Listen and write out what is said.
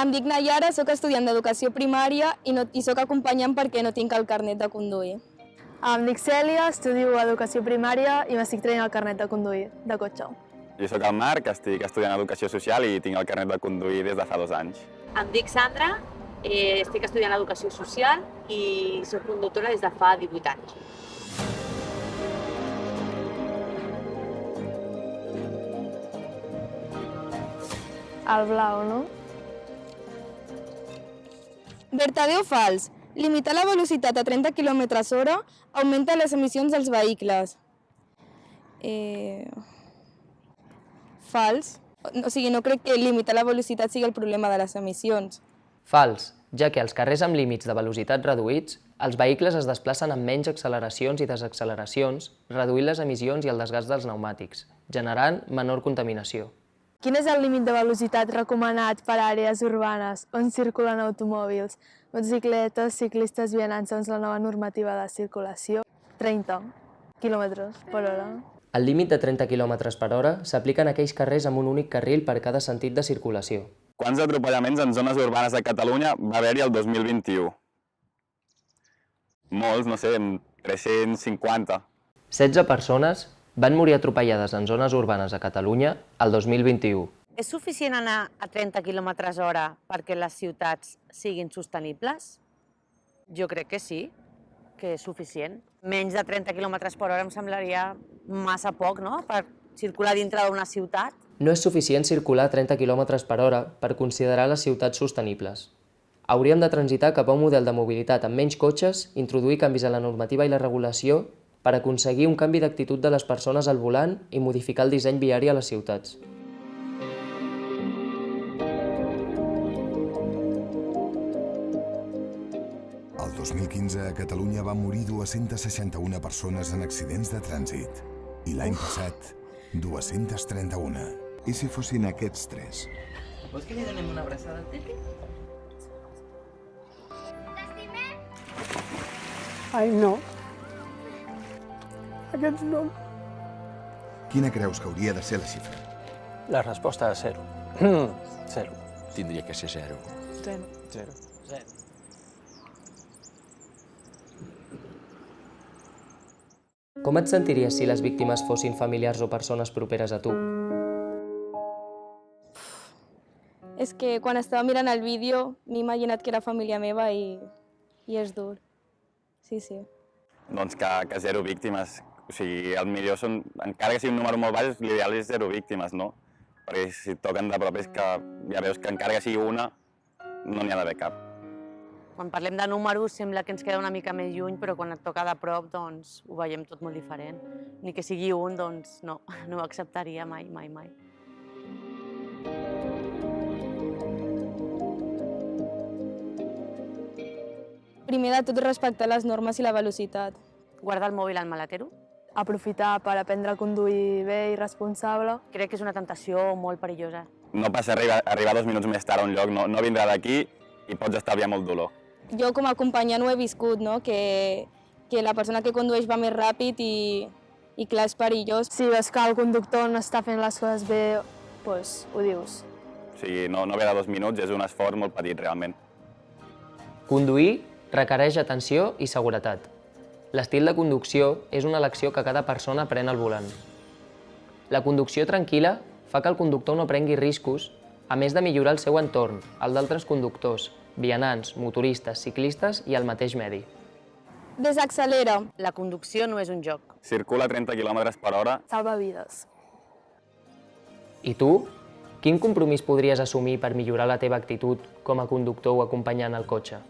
Em dic Nayara, sóc estudiant d'educació primària i sóc acompanyant perquè no tinc el carnet de conduir. Em dic Cèlia, estudio educació primària i m'estic traient el carnet de conduir, de cotxe. Jo sóc el Marc, estic estudiant educació social i tinc el carnet de conduir des de fa 2 anys. Em dic Sandra, estic estudiant educació social i soc conductora des de fa 18 anys. El blau, no? Vertader o fals? Limitar la velocitat a 30 km/h augmenta les emissions dels vehicles. Fals. O sigui, no crec que limitar la velocitat sigui el problema de les emissions. Fals, ja que als carrers amb límits de velocitat reduïts, els vehicles es desplacen amb menys acceleracions i desacceleracions, reduint les emissions i el desgast dels pneumàtics, generant menor contaminació. Quin és el límit de velocitat recomanat per a àrees urbanes on circulen automòbils, motocicletes, ciclistes, vianants segons la nova normativa de circulació? 30 km/h. El límit de 30 km/h s'aplica en aquells carrers amb un únic carril per cada sentit de circulació. Quants atropellaments en zones urbanes de Catalunya va haver-hi el 2021? Molts, no sé, 350. 16 persones van morir atropellades en zones urbanes a Catalunya el 2021. És suficient anar a 30 km/h perquè les ciutats siguin sostenibles? Jo crec que sí, que és suficient. Menys de 30 km/h em semblaria massa poc, no?, per circular dintre d'una ciutat. No és suficient circular a 30 km/h per considerar les ciutats sostenibles. Hauríem de transitar cap a un model de mobilitat amb menys cotxes, introduir canvis a la normativa i la regulació per aconseguir un canvi d'actitud de les persones al volant i modificar el disseny viari a les ciutats. El 2015 a Catalunya van morir 261 persones en accidents de trànsit i l'any passat 231. I si fossin aquests 3? Vols que li donem una abraçada al Tepi? Ai, no. Aquests no. Quina creus que hauria de ser la xifra? La resposta és 0. 0. Tindria que ser 0. 0. 0. 0. Com et sentiries si les víctimes fossin familiars o persones properes a tu? És que quan estava mirant el vídeo m'he imaginat que era família meva i és dur. Sí, sí. Doncs que 0 víctimes. O sigui, el millor són, encara que sigui un número molt baix, l'ideal és 0 víctimes, no? Perquè si et toquen de prop és que ja veus que encara que sigui una, no n'hi ha d'haver cap. Quan parlem de números sembla que ens queda una mica més lluny, però quan et toca de prop doncs ho veiem tot molt diferent. Ni que sigui un, doncs no ho acceptaria mai, mai, mai. Primer de tot, respectar les normes i la velocitat. Guardar el mòbil al maletero. Aprofitar per aprendre a conduir bé i responsable. Crec que és una tentació molt perillosa. No passa arribar 2 minuts més tard a un lloc, no vindrà d'aquí i pots estalviar molt dolor. Jo com a acompanyant ho he viscut, no? Que la persona que condueix va més ràpid i clar, és perillós. Si veus que el conductor no està fent les coses bé, doncs ho dius. O sigui, no ve de 2 minuts, és un esforç molt petit, realment. Conduir requereix atenció i seguretat. L'estil de conducció és una elecció que cada persona pren al volant. La conducció tranquil·la fa que el conductor no prengui riscos, a més de millorar el seu entorn, el d'altres conductors, vianants, motoristes, ciclistes i el mateix medi. Desaccelera. La conducció no és un joc. Circula a 30 km/h. Salva vides. I tu? Quin compromís podries assumir per millorar la teva actitud com a conductor o acompanyant al cotxe?